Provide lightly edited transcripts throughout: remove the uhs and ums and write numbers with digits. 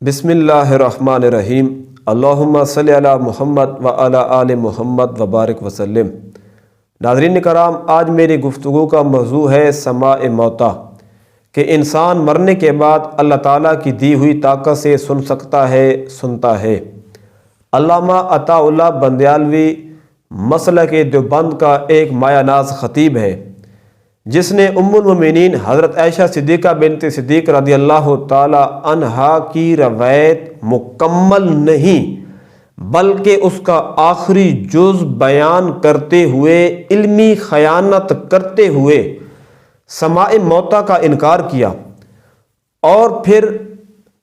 بسم اللہ الرحمن الرحیم۔ اللہم صلی علی محمد و علی آل محمد وبارک وسلم۔ ناظرین کرام، آج میری گفتگو کا موضوع ہے سماع موتا، کہ انسان مرنے کے بعد اللہ تعالیٰ کی دی ہوئی طاقت سے سن سکتا ہے، سنتا ہے۔ علامہ عطا اللہ بندیالوی مسلک دیوبند کا ایک مایہ ناز خطیب ہے، جس نے ام المومنین حضرت عائشہ صدیقہ بنت صدیق رضی اللہ تعالی عنہا کی روایت مکمل نہیں بلکہ اس کا آخری جز بیان کرتے ہوئے علمی خیانت کرتے ہوئے سماع موتا کا انکار کیا، اور پھر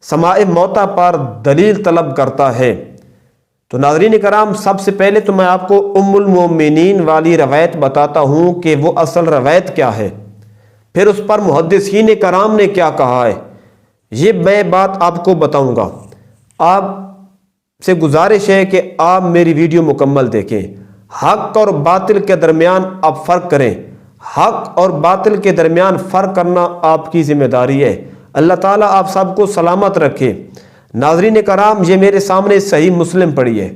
سماع موتا پر دلیل طلب کرتا ہے۔ تو ناظرین کرام، سب سے پہلے تو میں آپ کو ام المومنین والی روایت بتاتا ہوں کہ وہ اصل روایت کیا ہے، پھر اس پر محدثین کرام نے کیا کہا ہے، یہ میں بات آپ کو بتاؤں گا۔ آپ سے گزارش ہے کہ آپ میری ویڈیو مکمل دیکھیں، حق اور باطل کے درمیان آپ فرق کریں۔ حق اور باطل کے درمیان فرق کرنا آپ کی ذمہ داری ہے۔ اللہ تعالیٰ آپ سب کو سلامت رکھے۔ ناظرین کرام، یہ میرے سامنے صحیح مسلم پڑھی ہے۔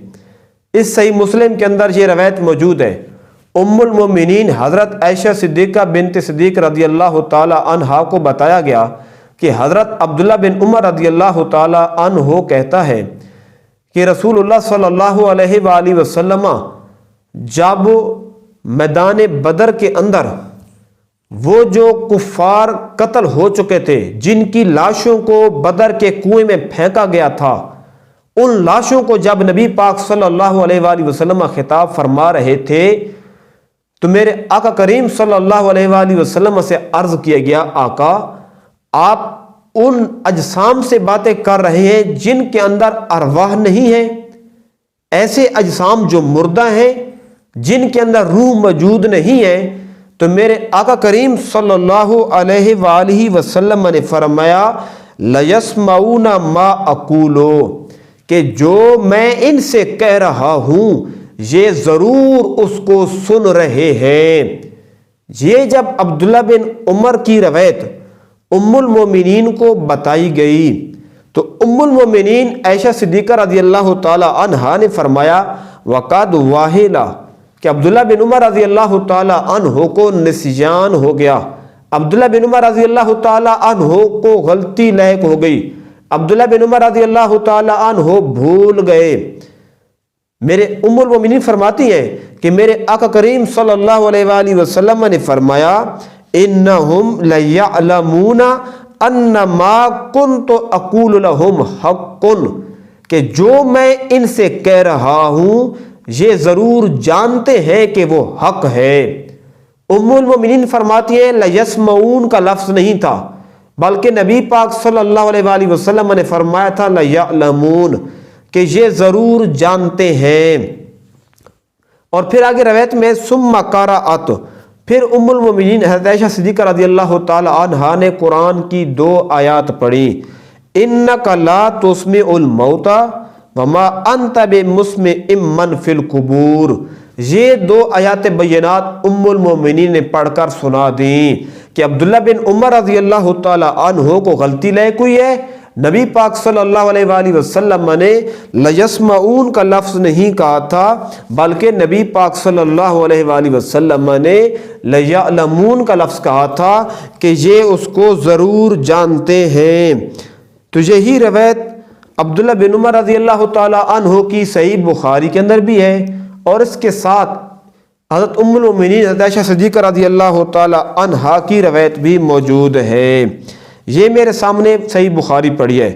اس صحیح مسلم کے اندر یہ روایت موجود ہے۔ ام المومنین حضرت عائشہ صدیقہ بنت صدیق رضی اللہ تعالی عنہا کو بتایا گیا کہ حضرت عبداللہ بن عمر رضی اللہ تعالی عنہ کہتا ہے کہ رسول اللہ صلی اللہ علیہ وآلہ وسلم جب میدان بدر کے اندر وہ جو کفار قتل ہو چکے تھے، جن کی لاشوں کو بدر کے کنویں میں پھینکا گیا تھا، ان لاشوں کو جب نبی پاک صلی اللہ علیہ وآلہ وسلم خطاب فرما رہے تھے تو میرے آقا کریم صلی اللہ علیہ وآلہ وسلم سے عرض کیا گیا، آقا آپ ان اجسام سے باتیں کر رہے ہیں جن کے اندر ارواح نہیں ہے، ایسے اجسام جو مردہ ہیں، جن کے اندر روح موجود نہیں ہے۔ تو میرے آقا کریم صلی اللہ علیہ وآلہ وسلم نے فرمایا، لَيَسْمَعُونَ مَا أَقُولُ، کہ جو میں ان سے کہہ رہا ہوں یہ ضرور اس کو سن رہے ہیں۔ یہ جب عبداللہ بن عمر کی روایت ام المومنین کو بتائی گئی تو ام المومنین عائشہ صدیقہ رضی اللہ تعالی عنہا نے فرمایا، وَقَدْ وَاحِلَ، کہ عبداللہ بن عمر رضی اللہ تعالی عنہ کو نسیان ہو گیا، عبداللہ بن عمر رضی اللہ تعالی عنہ کو غلطی لاحق ہو گئی، عبداللہ بن عمر رضی اللہ تعالی عنہ بھول گئے۔ میرے ام المومنین فرماتی ہیں کہ میرے آقا کریم صلی اللہ علیہ وآلہ وسلم نے فرمایا، انہم لیعلمون ان ما کنت اقول لہم حق، کہ جو میں ان سے کہہ رہا ہوں یہ ضرور جانتے ہیں کہ وہ حق ہے۔ ام المومنین فرماتی ہیں لیسمعون کا لفظ نہیں تھا بلکہ نبی پاک صلی اللہ علیہ وآلہ وسلم نے فرمایا تھا لیعلمون، کہ یہ ضرور جانتے ہیں۔ اور پھر آگے روایت میں ثم قرأت، پھر ام المومنین حضرت عائشہ صدیقہ رضی اللہ تعالی عنہا نے قرآن کی 2 آیات پڑھی، انک لا تسمع الموتى وما انت بمسمع من فی القبور۔ یہ 2 آیات بینات ام المومنین نے پڑھ کر سنا دیں کہ عبداللہ بن عمر رضی اللہ تعالی عنہ کو غلطی لاحق ہوئی ہے۔ نبی پاک صلی اللہ علیہ وآلہ وسلم نے لیسمعون کا لفظ نہیں کہا تھا بلکہ نبی پاک صلی اللہ علیہ وآلہ وسلم نے لیعلمون کا لفظ کہا تھا کہ یہ اس کو ضرور جانتے ہیں۔ تو یہی روایت عبداللہ بن عمر رضی اللہ تعالی عنہ کی صحیح بخاری کے اندر بھی ہے، اور اس کے ساتھ حضرت ام المومنین حضرت عائشہ صدیقہ رضی اللہ تعالی عنہا کی روایت بھی موجود ہے۔ یہ میرے سامنے صحیح بخاری پڑھی ہے۔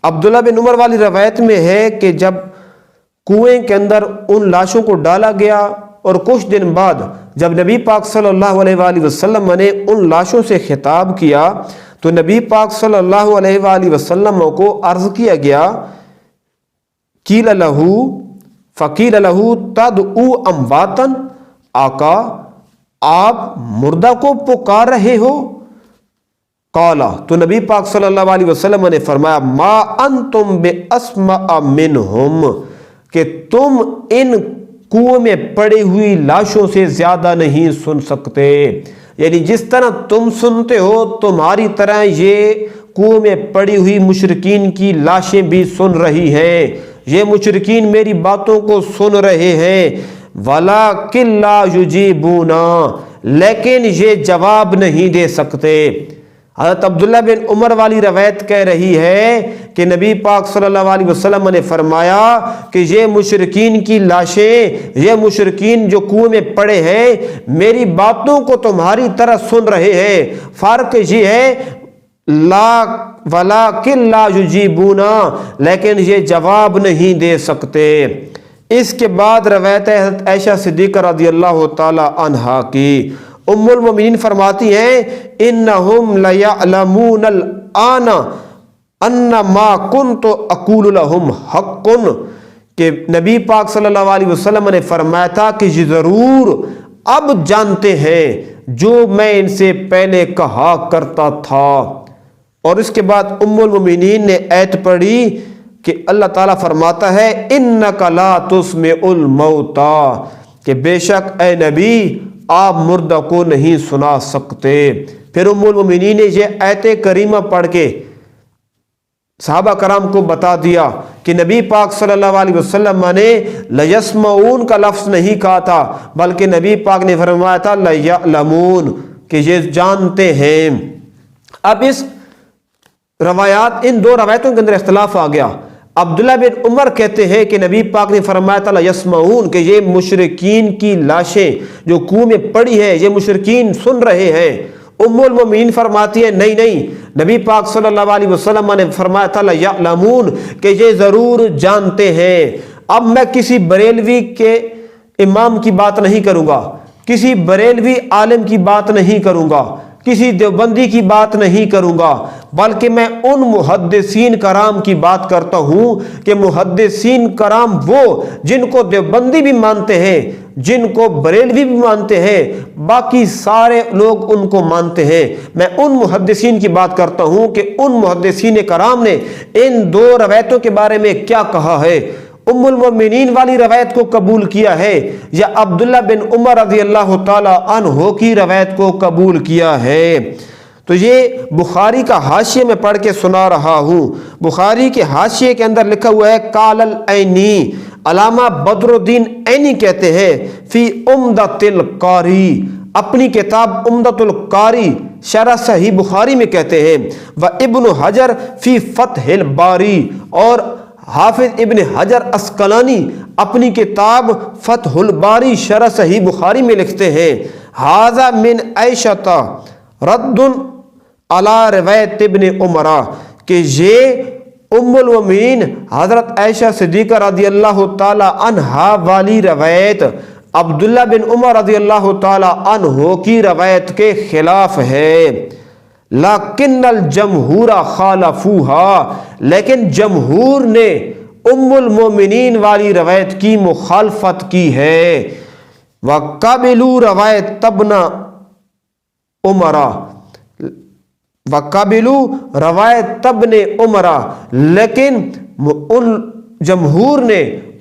عبداللہ بن عمر والی روایت میں ہے کہ جب کنویں کے اندر ان لاشوں کو ڈالا گیا اور کچھ دن بعد جب نبی پاک صلی اللہ علیہ وآلہ وسلم نے ان لاشوں سے خطاب کیا تو نبی پاک صلی اللہ علیہ وآلہ وسلم کو عرض کیا گیا، قیل لہ فقیل لہ تدعو امواتا، آقا آپ مردہ کو پکار رہے ہو؟ قالا، تو نبی پاک صلی اللہ علیہ وسلم نے فرمایا، ما انتم باسمع منہم، کہ تم ان کنویں میں پڑی ہوئی لاشوں سے زیادہ نہیں سن سکتے، یعنی جس طرح تم سنتے ہو تمہاری طرح یہ کنویں میں پڑی ہوئی مشرکین کی لاشیں بھی سن رہی ہیں، یہ مشرکین میری باتوں کو سن رہے ہیں، وَلَٰكِن لَا يُجِيبُونَ، لیکن یہ جواب نہیں دے سکتے۔ حضرت عبداللہ بن عمر والی روایت کہہ رہی ہے کہ نبی پاک صلی اللہ علیہ وسلم نے فرمایا کہ یہ مشرکین کی لاشیں، یہ مشرکین جو کنویں میں پڑے ہیں میری باتوں کو تمہاری طرح سن رہے ہیں، فرق یہ ہے وَلَٰكِن لَا يُجِيبُونَ، لیکن یہ جواب نہیں دے سکتے۔ اس کے بعد روایت ہے حضرت عائشہ صدیقہ رضی اللہ تعالی عنہا کی، ام المومنین فرماتی ہیں انہم لیعلمون الآن ان ما کنت اقول لهم حق، کہ نبی پاک صلی اللہ علیہ وسلم نے فرمایا تھا کہ یہ ضرور اب جانتے ہیں جو میں ان سے پہلے کہا کرتا تھا۔ اور اس کے بعد ام المومنین نے آیت پڑھی کہ اللہ تعالیٰ فرماتا ہے انک لا تسمع الموتیٰ، کہ بے شک اے نبی آپ مردہ کو نہیں سنا سکتے۔ پھر ام المومنین نے یہ آیت کریمہ پڑھ کے صحابہ کرام کو بتا دیا کہ نبی پاک صلی اللہ علیہ وسلم نے لیسمعون کا لفظ نہیں کہا تھا، بلکہ نبی پاک نے فرمایا تھا لیعلمون، کہ یہ جانتے ہیں۔ اب اس روایات، ان دو روایتوں کے اندر اختلاف آ گیا۔ عبداللہ بن عمر کہتے ہیں کہ نبی پاک نے فرمایا تھا لیسمعون، کہ یہ مشرکین کی لاشیں جو کنویں میں پڑی ہیں یہ مشرکین سن رہے ہیں۔ ام المومنین فرماتی ہے نہیں، نبی پاک صلی اللہ علیہ وسلم نے فرمایا تھا لیعلمون، کہ یہ ضرور جانتے ہیں۔ اب میں کسی بریلوی کے امام کی بات نہیں کروں گا، کسی بریلوی عالم کی بات نہیں کروں گا، کسی دیوبندی کی بات نہیں کروں گا، بلکہ میں ان محدثین کرام کی بات کرتا ہوں کہ محدثین کرام وہ جن کو دیوبندی بھی مانتے ہیں، جن کو بریلوی بھی مانتے ہیں، باقی سارے لوگ ان کو مانتے ہیں۔ میں ان محدثین کی بات کرتا ہوں کہ ان محدثین کرام نے ان دو روایتوں کے بارے میں کیا کہا ہے، ام المومنین والی روایت کو قبول کیا ہے یا عبداللہ بن عمر رضی اللہ تعالی عنہ کی روایت کو قبول کیا ہے۔ تو یہ بخاری کا حاشیے میں پڑھ کے سنا رہا ہوں۔ بخاری کے حاشیے کے اندر لکھا ہوا ہے قال العینی، علامہ بدر الدین عینی کہتے ہیں فی عمدۃ القاری، اپنی کتاب عمدۃ القاری شرح صحیح بخاری میں کہتے ہیں، و ابن حجر فی فتح الباری، اور حافظ ابن حجر اسقلانی اپنی کتاب فتح الباری شرح صحیح بخاری میں لکھتے ہیں ھذا من عائشہ رد علی روایت ابن عمر، کہ یہ ام المومنین حضرت عائشہ صدیقہ رضی اللہ تعالی عنہا والی روایت عبداللہ بن عمر رضی اللہ تعالی عنہ کی روایت کے خلاف ہے۔ لیکن الجمہور خالفوها، لیکن جمہور نے ام المومنین والی روایت کی مخالفت کی ہے۔ وقبلوا روایت ابن عمر، وقبلوا روایت ابن عمر، لیکن ان جمہور نے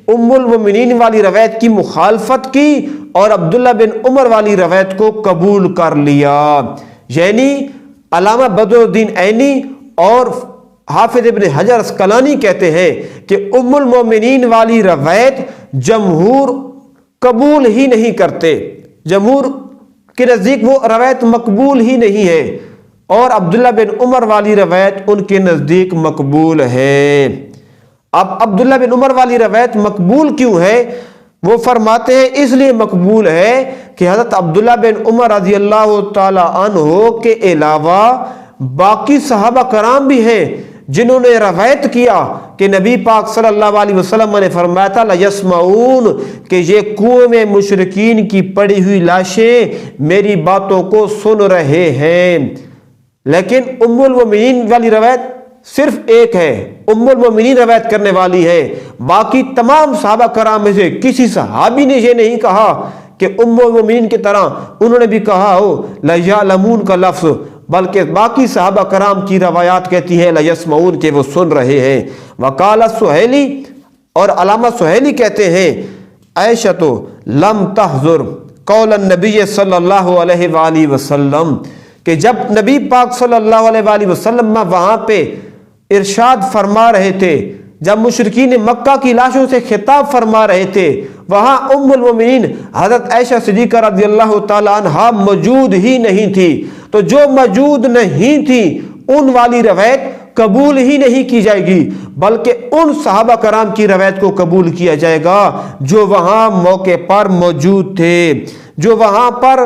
ام المومنین والی روایت کی مخالفت کی اور عبداللہ بن عمر والی روایت کو قبول کر لیا۔ یعنی علامہ بدر الدین عینی اور حافظ ابن حجر اسقلانی کہتے ہیں کہ ام المومنین والی روایت جمہور قبول ہی نہیں کرتے، جمہور کے نزدیک وہ روایت مقبول ہی نہیں ہے، اور عبداللہ بن عمر والی روایت ان کے نزدیک مقبول ہے۔ اب عبداللہ بن عمر والی روایت مقبول کیوں ہے؟ وہ فرماتے ہیں اس لیے مقبول ہے کہ حضرت عبداللہ بن عمر رضی اللہ تعالی عنہ کے علاوہ باقی صحابہ کرام بھی ہیں جنہوں نے روایت کیا کہ نبی پاک صلی اللہ علیہ وسلم نے فرمایا تھا لیسمعون، کہ یہ کنویں میں مشرکین کی پڑی ہوئی لاشیں میری باتوں کو سن رہے ہیں۔ لیکن ام المومنین والی روایت صرف ایک ہے، ام المومنین روایت کرنے والی ہے، باقی تمام صحابہ کرام میں سے کسی صحابی نے یہ نہیں کہا کہ ام المومنین کی طرح انہوں نے بھی کہا ہو لیعلمون کا لفظ، بلکہ باقی صحابہ کرام کی روایات کہتی ہیں لیسمعون، کہ وہ سن رہے ہیں۔ وقال سہیلی، اور علامہ سہیلی کہتے ہیں عائشہ لم تحضر قول النبی صلی اللہ علیہ وآلہ وسلم، کہ جب نبی پاک صلی اللہ علیہ وآلہ وسلم وہاں پہ ارشاد فرما رہے تھے، جب مشرکین مکہ کی لاشوں سے خطاب فرما رہے تھے، وہاں ام المومنین حضرت عائشہ صدیقہ رضی اللہ تعالی عنہا موجود ہی نہیں تھی، تو جو موجود نہیں تھی ان والی روایت قبول ہی نہیں کی جائے گی، بلکہ ان صحابہ کرام کی روایت کو قبول کیا جائے گا جو وہاں موقع پر موجود تھے، جو وہاں پر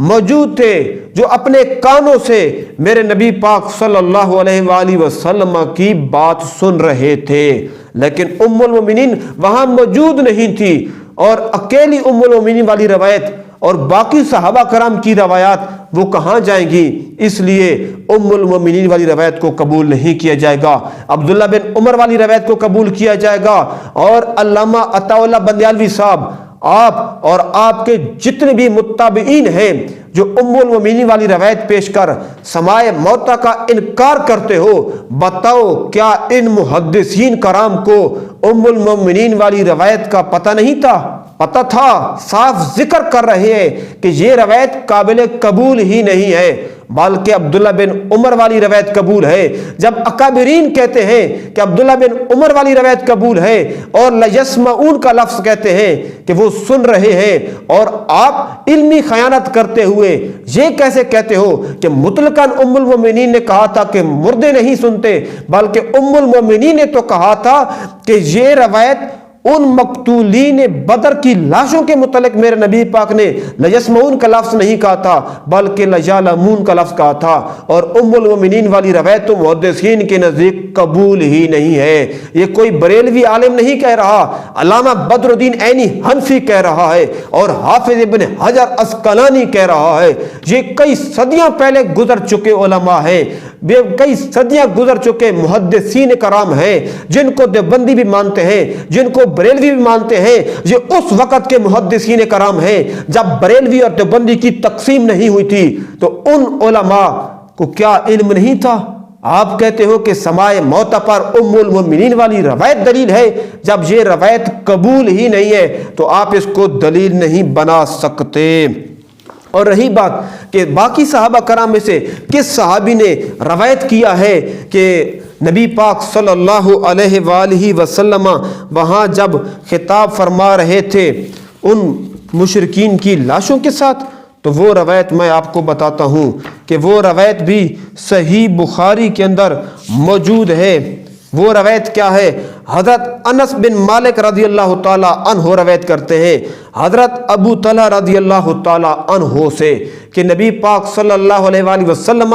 موجود تھے، جو اپنے کانوں سے میرے نبی پاک صلی اللہ علیہ وآلہ وسلم کی بات سن رہے تھے۔ لیکن ام المومنین وہاں موجود نہیں تھی، اور اکیلی ام المومنین والی روایت اور باقی صحابہ کرام کی روایات وہ کہاں جائیں گی؟ اس لیے ام المومنین والی روایت کو قبول نہیں کیا جائے گا، عبداللہ بن عمر والی روایت کو قبول کیا جائے گا۔ اور علامہ عطا اللہ بندیالوی صاحب، آپ اور آپ کے جتنے بھی متابعین ہیں جو ام المومنین والی روایت پیش کر سماع موتیٰ کا انکار کرتے ہو، بتاؤ کیا ان محدثین کرام کو ام المومنین والی روایت کا پتہ نہیں تھا؟ پتہ تھا، صاف ذکر کر رہے ہیں کہ یہ روایت قابل قبول ہی نہیں ہے، بلکہ عبداللہ بن عمر والی روایت قبول ہے۔ جب اکابرین کہتے ہیں کہ عبداللہ بن عمر والی روایت قبول ہے اور لیسمعون کا لفظ کہتے ہیں کہ وہ سن رہے ہیں، اور آپ علمی خیانت کرتے ہوئے یہ کیسے کہتے ہو کہ مطلقاً ام المومنین نے کہا تھا کہ مردے نہیں سنتے، بلکہ ام المومنین نے تو کہا تھا کہ یہ روایت ان مقتولین بدر کی لاشوں کے متعلق میرے نبی پاک نے لیسمعون کا لفظ نہیں کہا تھا بلکہ لیعلمون کا لفظ کہا تھا، اور ام المومنین والی روایت تو محدثین کے نزدیک قبول ہی نہیں ہے۔ یہ کوئی بریلوی عالم نہیں کہہ رہا، علامہ بدر الدین عینی حنفی کہہ رہا ہے، اور حافظ ابن حجر عسقلانی کہہ رہا ہے۔ یہ کئی صدیاں پہلے گزر چکے علماء ہیں، کئی صدیاں گزر چکے محدثین کرام ہیں، جن کو دیوبندی بھی مانتے ہیں، جن کو بریلوی بھی مانتے ہیں۔ یہ اس وقت کے محدثین کرام ہیں جب بریلوی اور دیوبندی کی تقسیم نہیں ہوئی تھی، تو ان علماء کو کیا علم نہیں تھا؟ آپ کہتے ہو کہ سماع موتیٰ پر ام المومنین والی روایت دلیل ہے، جب یہ روایت قبول ہی نہیں ہے تو آپ اس کو دلیل نہیں بنا سکتے۔ اور رہی بات کہ باقی صحابہ کرام میں سے کس صحابی نے روایت کیا ہے کہ نبی پاک صلی اللہ علیہ وآلہ وسلم وہاں جب خطاب فرما رہے تھے ان مشرکین کی لاشوں کے ساتھ، تو وہ روایت میں آپ کو بتاتا ہوں کہ وہ روایت بھی صحیح بخاری کے اندر موجود ہے۔ وہ روایت کیا ہے؟ حضرت انس بن مالک رضی اللہ تعالی عنہ روایت کرتے ہیں حضرت ابو طلحہ رضی اللہ تعالی عنہ سے کہ نبی پاک صلی اللہ علیہ وآلہ وسلم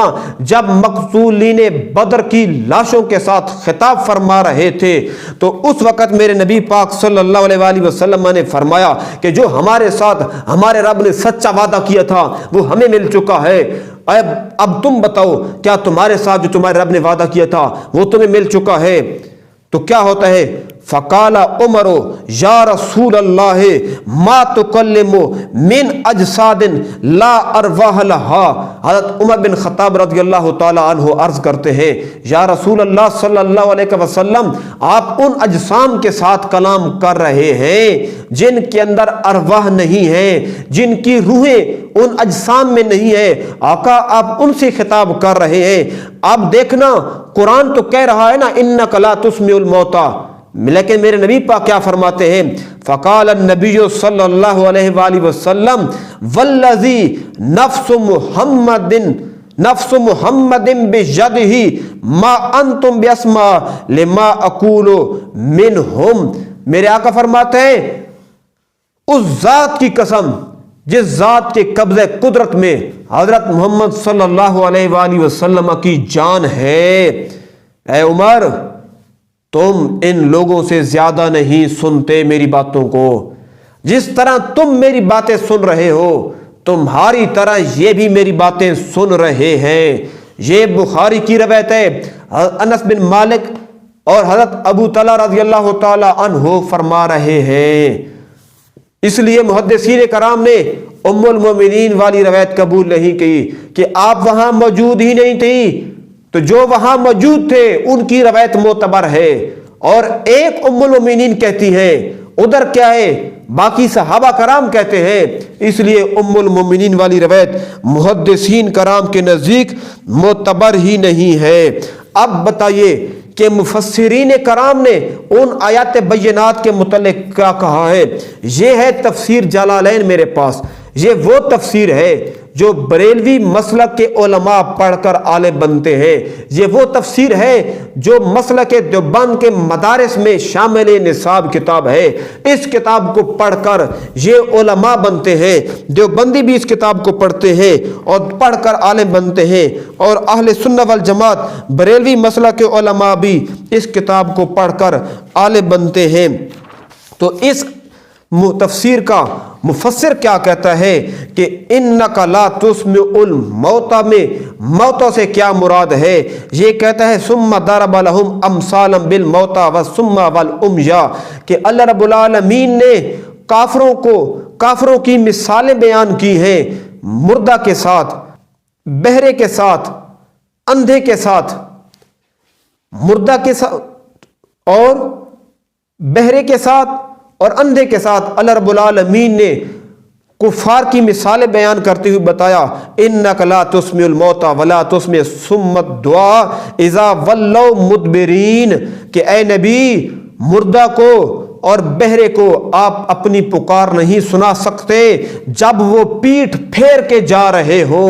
جب مقتولین بدر کی لاشوں کے ساتھ خطاب فرما رہے تھے، تو اس وقت میرے نبی پاک صلی اللہ علیہ وآلہ وسلم نے فرمایا کہ جو ہمارے ساتھ ہمارے رب نے سچا وعدہ کیا تھا وہ ہمیں مل چکا ہے۔ اب تم بتاؤ کیا تمہارے ساتھ جو تمہارے رب نے وعدہ کیا تھا وہ تمہیں مل چکا ہے؟ تو کیا ہوتا ہے؟ فقال عمر یا رسول اللہ ما تکلم من اجساد لا ارواح لها۔ حضرت عمر بن خطاب رضی اللہ تعالی عنہ عرض کرتے ہیں یا رسول اللہ صلی اللہ علیہ وسلم، آپ ان اجسام کے ساتھ کلام کر رہے ہیں جن کے اندر ارواح نہیں ہیں، جن کی روحیں ان اجسام میں نہیں ہے۔ آقا آپ ان سے خطاب کر رہے ہیں۔ اب دیکھنا قرآن تو کہہ رہا ہے نا انک لا تسمع الموتى، لیکن میرے نبی پاک کیا فرماتے ہیں؟ فقال النبی صلی اللہ علیہ وآلہ وسلم والذی نفس محمد بجدہ ما انتم بیسمع لما اقول منہم۔ میرے آقا فرماتے ہیں اس ذات کی قسم جس ذات کے قبضہ قدرت میں حضرت محمد صلی اللہ علیہ وآلہ وسلم کی جان ہے، اے عمر تم ان لوگوں سے زیادہ نہیں سنتے میری باتوں کو، جس طرح تم میری باتیں سن رہے ہو تمہاری طرح یہ بھی میری باتیں سن رہے ہیں۔ یہ بخاری کی روایت ہے، انس بن مالک اور حضرت ابو طلحہ رضی اللہ تعالی عنہ فرما رہے ہیں۔ اس لیے محدثین کرام نے ام المومنین والی روایت قبول نہیں کی کہ آپ وہاں موجود ہی نہیں تھی، تو جو وہاں موجود تھے ان کی روایت معتبر ہے۔ اور ایک ام المومنین کہتی ہیں، ادھر کیا ہے؟ باقی صحابہ کرام کہتے ہیں، اس لیے ام المومنین والی روایت محدثین کرام کے نزدیک معتبر ہی نہیں ہے۔ اب بتائیے کہ مفسرین کرام نے ان آیات بینات کے متعلق کیا کہا ہے۔ یہ ہے تفسیر جلالین میرے پاس، یہ وہ تفسیر ہے جو بریلوی مسلک کے علماء پڑھ کر عالم بنتے ہیں، یہ وہ تفسیر ہے جو مسلک دیوبند کے مدارس میں شامل نصاب کتاب ہے۔ اس کتاب کو پڑھ کر یہ علماء بنتے ہیں، دیوبندی بھی اس کتاب کو پڑھتے ہیں اور پڑھ کر عالم بنتے ہیں، اور اہل سنت والجماعت بریلوی مسلک کے علماء بھی اس کتاب کو پڑھ کر عالم بنتے ہیں۔ تو اس تفسیر کا مفسر کیا کہتا ہے کہ انک لا تسمع الموتى میں موتى سے کیا مراد ہے؟ یہ کہتا ہے ثم ضرب لهم امثالا بالموتى والصم والعمياء کہ اللہ رب العالمین نے کافروں کی مثالیں بیان کی ہیں، مردہ کے ساتھ، بہرے کے ساتھ، اندھے کے ساتھ، مردہ کے ساتھ اور بہرے کے ساتھ اور اندھے کے ساتھ اللہ رب العالمین نے کفار کی مثالیں بیان کرتے ہوئے بتایا انک لا تسمع الموتى ولا تسمع الصم الدعاء اذا ولوا مدبرین کہ اے نبی مردہ کو اور بہرے کو آپ اپنی پکار نہیں سنا سکتے جب وہ پیٹھ پھیر کے جا رہے ہو۔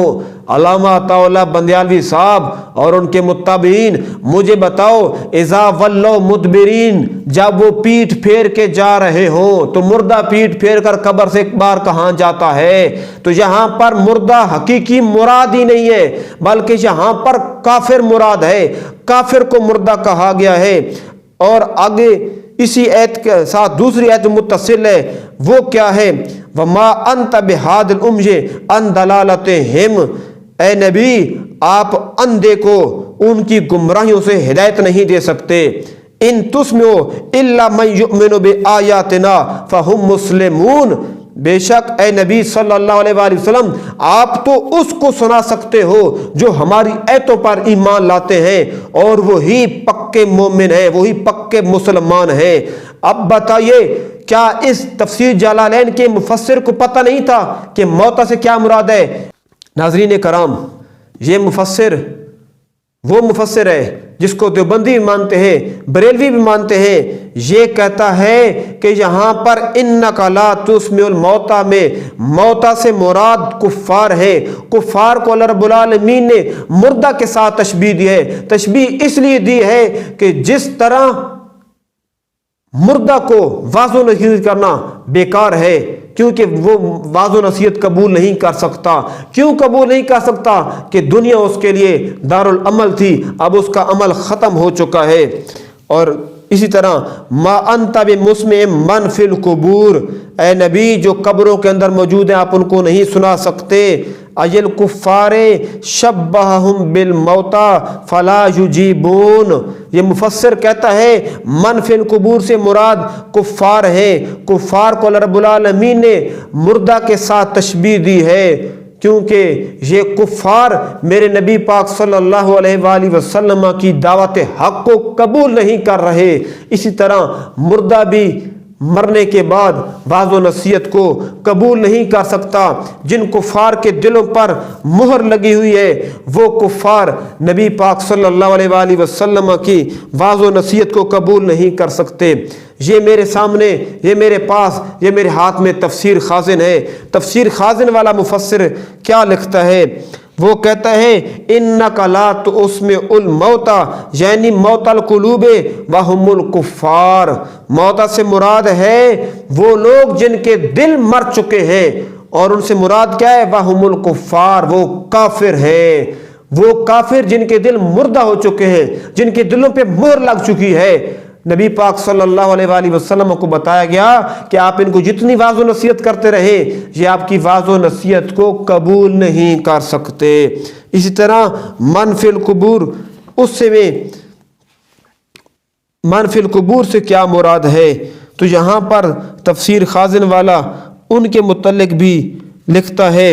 علامہ عطا اللہ بندیالوی صاحب اور ان کے متابعین مجھے بتاؤ اذا ولوا مدبرین جب وہ پیٹھ پھیر کے جا رہے ہو تو مردہ پیٹھ پھیر کر قبر سے ایک بار کہاں جاتا ہے؟ تو یہاں پر مردہ حقیقی مراد ہی نہیں ہے بلکہ یہاں پر کافر مراد ہے، کافر کو مردہ کہا گیا ہے۔ اور آگے اسی ایت کے ساتھ دوسری ایت متصل ہے، وہ کیا ہے؟ وما انت بہاد العمی عن دلالتہم اے نبی آپ اندھے کو ان کی گمراہیوں سے ہدایت نہیں دے سکتے۔ ان تسمعوا الا من یؤمن بآیاتنا فہم مسلمون بے شک اے نبی صلی اللہ علیہ وآلہ وسلم آپ تو اس کو سنا سکتے ہو جو ہماری ایتوں پر ایمان لاتے ہیں اور وہی پکے مومن ہیں، وہی پکے مسلمان ہیں۔ اب بتائیے کیا اس تفسیر جلالین کے مفسر کو پتہ نہیں تھا کہ موتیٰ سے کیا مراد ہے؟ ناظرین کرام، یہ مفسر وہ مفسر ہے جس کو دیوبندی بھی مانتے ہیں، بریلوی بھی مانتے ہیں۔ یہ کہتا ہے کہ یہاں پر انک لا تسمع الموتى میں موتیٰ سے مراد کفار ہے۔ کفار کو اللہ رب العالمین نے مردہ کے ساتھ تشبیہ دی ہے۔ تشبیہ اس لیے دی ہے کہ جس طرح مردہ کو واعظ و نصیحت کرنا بیکار ہے کیونکہ وہ واعظ و نصیحت قبول نہیں کر سکتا۔ کیوں قبول نہیں کر سکتا؟ کہ دنیا اس کے لیے دارالعمل تھی، اب اس کا عمل ختم ہو چکا ہے۔ اور اسی طرح ما انت بمسمع من فی القبور اے نبی جو قبروں کے اندر موجود ہیں آپ ان کو نہیں سنا سکتے۔ ایل کفار شبہہم بالموتى فلا یجیبون یہ مفسر کہتا ہے من فی القبور سے مراد کفار ہیں۔ کفار کو اللہ رب العالمین نے مردہ کے ساتھ تشبیہ دی ہے کیونکہ یہ کفار میرے نبی پاک صلی اللہ علیہ وآلہ وسلم کی دعوت حق کو قبول نہیں کر رہے۔ اسی طرح مردہ بھی مرنے کے بعد واعظ و نصیحت کو قبول نہیں کر سکتا۔ جن کفار کے دلوں پر مہر لگی ہوئی ہے وہ کفار نبی پاک صلی اللہ علیہ وآلہ وسلم کی واعظ و نصیحت کو قبول نہیں کر سکتے۔ یہ میرے سامنے، یہ میرے پاس، یہ میرے ہاتھ میں تفسیر خازن ہے۔ تفسیر خازن والا مفسر کیا لکھتا ہے؟ وہ کہتا ہے انک لا تسمع الموتى یعنی موتى القلوب وهم الکفار موتیٰ سے مراد ہے وہ لوگ جن کے دل مر چکے ہیں، اور ان سے مراد کیا ہے؟ وهم الکفار وہ کافر ہیں، وہ کافر جن کے دل مردہ ہو چکے ہیں، جن کے دلوں پہ مہر لگ چکی ہے۔ نبی پاک صلی اللہ علیہ وآلہ وسلم کو بتایا گیا کہ آپ ان کو جتنی واعظ و نصیحت کرتے رہے یہ آپ کی واعظ و نصیحت کو قبول نہیں کر سکتے۔ اسی طرح من فی القبور اس سے میں من فی القبور سے کیا مراد ہے؟ تو یہاں پر تفسیر خازن والا ان کے متعلق بھی لکھتا ہے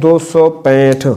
265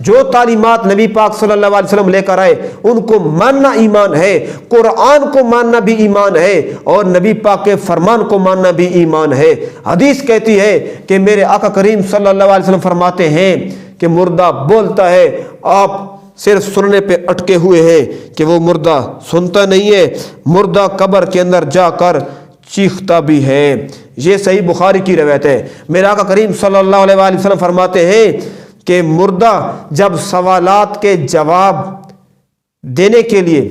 جو تعلیمات نبی پاک صلی اللہ علیہ وسلم لے کر آئے ان کو ماننا ایمان ہے، قرآن کو ماننا بھی ایمان ہے، اور نبی پاک کے فرمان کو ماننا بھی ایمان ہے۔ حدیث کہتی ہے کہ میرے آقا کریم صلی اللہ علیہ وسلم فرماتے ہیں کہ مردہ بولتا ہے، آپ صرف سننے پہ اٹکے ہوئے ہیں کہ وہ مردہ سنتا نہیں ہے، مردہ قبر کے اندر جا کر چیختا بھی ہے۔ یہ صحیح بخاری کی روایت ہے۔ میرے آقا کریم صلی اللہ علیہ وآلہ وسلم فرماتے ہیں کہ مردہ جب سوالات کے جواب دینے کے لیے،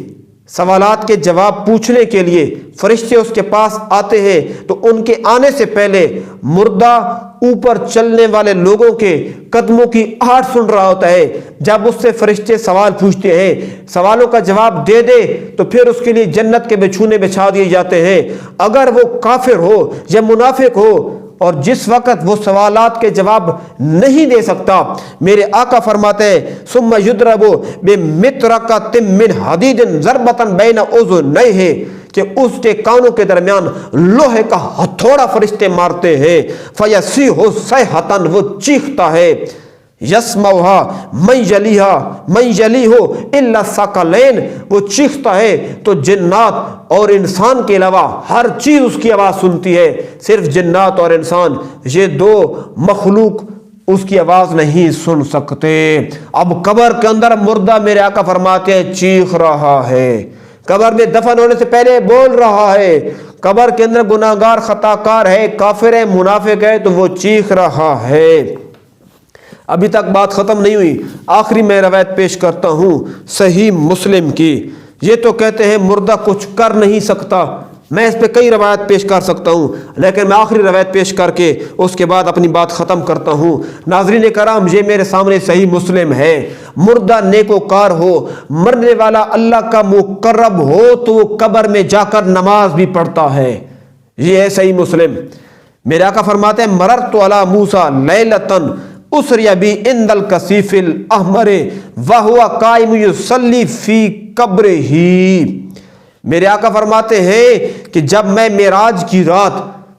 سوالات کے جواب پوچھنے کے لیے فرشتے اس کے پاس آتے ہیں تو ان کے آنے سے پہلے مردہ اوپر چلنے والے لوگوں کے قدموں کی آہٹ سن رہا ہوتا ہے۔ جب اس سے فرشتے سوال پوچھتے ہیں، سوالوں کا جواب دے دے تو پھر اس کے لیے جنت کے بچھونے بچھا دیے جاتے ہیں۔ اگر وہ کافر ہو یا منافق ہو اور جس وقت وہ سوالات کے جواب نہیں دے سکتا، میرے آقا فرماتے ہیں ثم یضرب بمطرقۃ من حدید ضربۃ بین اذنیہ، کہ اس کے کانوں کے درمیان لوہے کا ہتھوڑا فرشتے مارتے ہیں، فیصیح صیحۃ، وہ چیختا ہے، یسمعھا من یلیہ الا الثقلین، وہ چیختا ہے تو جنات اور انسان کے علاوہ ہر چیز اس کی آواز سنتی ہے، صرف جنات اور انسان یہ دو مخلوق اس کی آواز نہیں سن سکتے۔ اب قبر کے اندر مردہ میرے آقا فرماتے ہیں چیخ رہا ہے، قبر میں دفن ہونے سے پہلے بول رہا ہے، قبر کے اندر گناہگار خطا کار ہے، کافر ہے، منافق ہے تو وہ چیخ رہا ہے۔ ابھی تک بات ختم نہیں ہوئی، آخری میں روایت پیش کرتا ہوں صحیح مسلم کی۔ یہ تو کہتے ہیں مردہ کچھ کر نہیں سکتا، میں اس پہ کئی روایت پیش کر سکتا ہوں لیکن میں آخری روایت پیش کر کے اس کے بعد اپنی بات ختم کرتا ہوں۔ ناظرین کرام، یہ میرے سامنے صحیح مسلم ہے۔ مردہ نیکوکار ہو، مرنے والا اللہ کا مقرب ہو تو وہ قبر میں جا کر نماز بھی پڑھتا ہے، یہ ہے صحیح مسلم۔ میرے آقا فرماتے ہیں مررت علی موسیٰ لیلۃ اسری بی عند الکثیف الاحمر وہو قائم یصلی فی قبرہ۔ میرے آقا فرماتے ہیں کہ جب میں معراج کی رات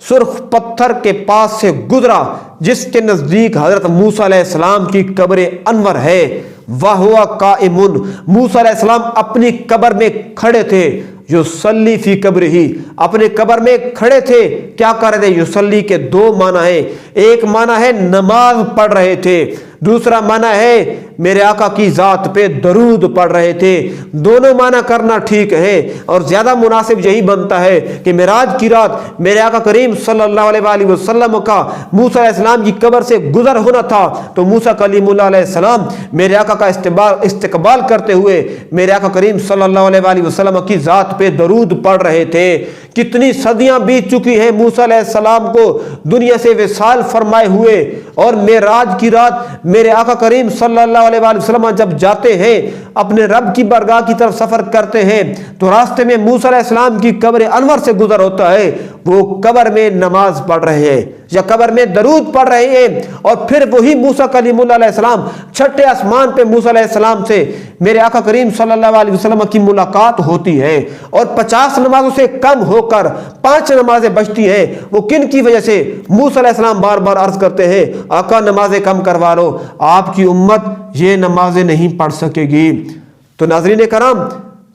سرخ پتھر کے پاس سے گزرا جس کے نزدیک حضرت موسیٰ علیہ السلام کی قبر انور ہے، وہو قائم، موسیٰ علیہ السلام اپنی قبر میں کھڑے تھے، یصلی فی قبرہ، اپنے قبر میں کھڑے تھے، کیا کر رہے تھے؟ یصلی کے دو معنی ہیں، ایک معنی ہے نماز پڑھ رہے تھے، دوسرا معنی ہے میرے آقا کی ذات پہ درود پڑھ رہے تھے۔ دونوں معنی کرنا ٹھیک ہے اور زیادہ مناسب یہی بنتا ہے کہ معراج کی رات میرے آقا کریم صلی اللہ علیہ وآلہ وسلم کا موسیٰ علیہ السلام کی قبر سے گزر ہونا تھا تو موسیٰ کلیم اللہ علیہ السلام میرے آقا کا استقبال کرتے ہوئے میرے آقا کریم صلی اللہ علیہ وآلہ وسلم کی ذات پہ درود پڑھ رہے تھے۔ کتنی صدیاں بیت چکی ہیں موسیٰ علیہ السلام کو دنیا سے وصال فرمائے ہوئے، اور معراج کی رات میرے آقا کریم صلی اللہ علیہ وآلہ وسلم جب جاتے ہیں اپنے رب کی بارگاہ کی طرف سفر کرتے ہیں تو راستے میں موسیٰ علیہ السلام کی قبر انور سے گزر ہوتا ہے، وہ قبر میں نماز پڑھ رہے ہیں یا قبر میں درود پڑھ رہے ہیں، اور پھر وہی موسیٰ کلیم اللہ علیہ السلام چھٹے آسمان پہ موسیٰ علیہ السلام سے میرے آقا کریم صلی اللہ علیہ وسلم کی ملاقات ہوتی ہے، اور 50 نمازوں سے کم ہو کر 5 نمازیں بچتی ہیں۔ وہ کن کی وجہ سے؟ موسیٰ علیہ السلام بار بار عرض کرتے ہیں آقا نمازیں کم کروا لو، آپ کی امت یہ نمازیں نہیں پڑھ سکے گی۔ تو ناظرین کرام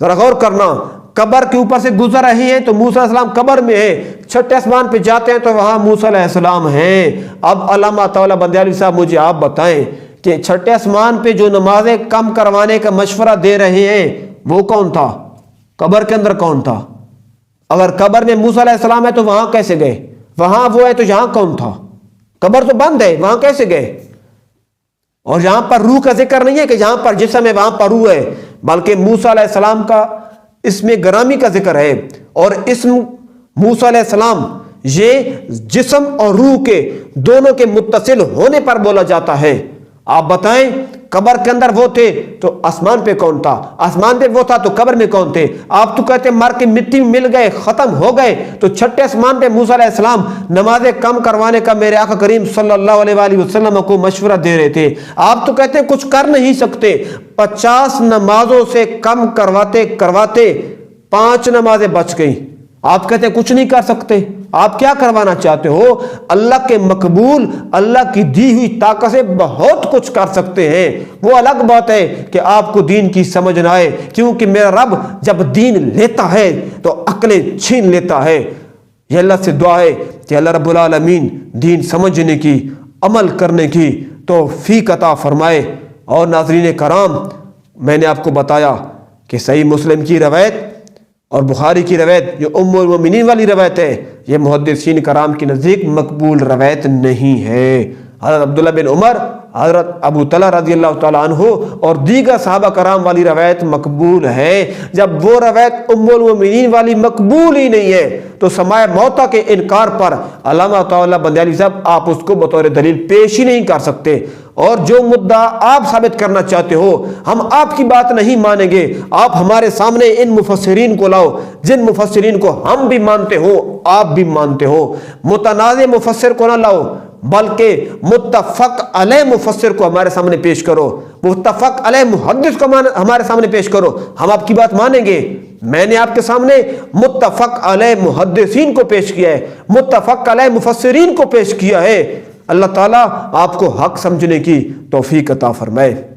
ذرا غور کرنا، قبر کے اوپر سے گزر رہے ہیں تو موسیٰ علیہ السلام قبر میں ہے، چھٹے آسمان پہ جاتے ہیں تو وہاں موسیٰ علیہ السلام ہیں۔ اب علامہ تعالیٰ بندیالوی صاحب مجھے آپ بتائیں کہ چھٹے آسمان پہ جو نمازیں کم کروانے کا مشورہ دے رہے ہیں وہ کون تھا؟ قبر کے اندر کون تھا؟ اگر قبر میں موسیٰ علیہ السلام ہے تو وہاں کیسے گئے؟ وہاں وہ ہے تو یہاں کون تھا؟ قبر تو بند ہے، وہاں کیسے گئے؟ اور یہاں پر روح کا ذکر نہیں ہے کہ جہاں پر جسم ہے وہاں پر روح ہے، بلکہ موسیٰ علیہ السلام کا اسم گرامی کا ذکر ہے، اور اسم موسیٰ علیہ السلام یہ جسم اور روح کے دونوں کے متصل ہونے پر بولا جاتا ہے۔ آپ بتائیں قبر کے اندر وہ تھے تو آسمان پہ کون تھا؟ آسمان پہ وہ تھا تو قبر میں کون تھے؟ آپ تو کہتے ہیں مر کے مٹی میں مل گئے، ختم ہو گئے، تو چھٹے آسمان پہ موسیٰ علیہ السلام نمازیں کم کروانے کا میرے آقا کریم صلی اللہ علیہ وآلہ وسلم کو مشورہ دے رہے تھے۔ آپ تو کہتے ہیں کچھ کر نہیں سکتے، 50 نمازوں سے کم کرواتے 5 نمازیں بچ گئیں، آپ کہتے ہیں کچھ نہیں کر سکتے، آپ کیا کروانا چاہتے ہو؟ اللہ کے مقبول، اللہ کی دی ہوئی طاقت سے بہت کچھ کر سکتے ہیں۔ وہ الگ بات ہے کہ آپ کو دین کی سمجھ نہ آئے، کیونکہ میرا رب جب دین لیتا ہے تو عقلیں چھین لیتا ہے۔ یہ اللہ سے دعا ہے کہ اللہ رب العالمین دین سمجھنے کی، عمل کرنے کی توفیق عطا فرمائے۔ اور ناظرین کرام، میں نے آپ کو بتایا کہ صحیح مسلم کی روایت اور بخاری کی روایت، جو ام المؤمنین والی روایت ہے، یہ محدثین کرام کے نزدیک مقبول روایت نہیں ہے۔ حضرت عبداللہ بن عمر، حضرت ابو طلحہ رضی اللہ تعالیٰ عنہ اور دیگر صحابہ کرام والی روایت مقبول ہے۔ جب وہ روایت ام المؤمنین والی مقبول ہی نہیں ہے تو سماع موتیٰ کے انکار پر علامہ عطا اللہ بندیالی صاحب آپ اس کو بطور دلیل پیش ہی نہیں کر سکتے۔ اور جو مدعا آپ ثابت کرنا چاہتے ہو، ہم آپ کی بات نہیں مانیں گے۔ آپ ہمارے سامنے ان مفسرین کو لاؤ جن مفسرین کو ہم بھی مانتے ہو، آپ بھی مانتے ہو۔ متنازع مفسر کو نہ لاؤ، بلکہ متفق علیہ مفسر کو ہمارے سامنے پیش کرو، متفق علیہ محدث کو ہمارے سامنے پیش کرو، ہم آپ کی بات مانیں گے۔ میں نے آپ کے سامنے متفق علیہ محدثین کو پیش کیا ہے، متفق علیہ مفسرین کو پیش کیا ہے۔ اللہ تعالیٰ آپ کو حق سمجھنے کی توفیق عطا فرمائے۔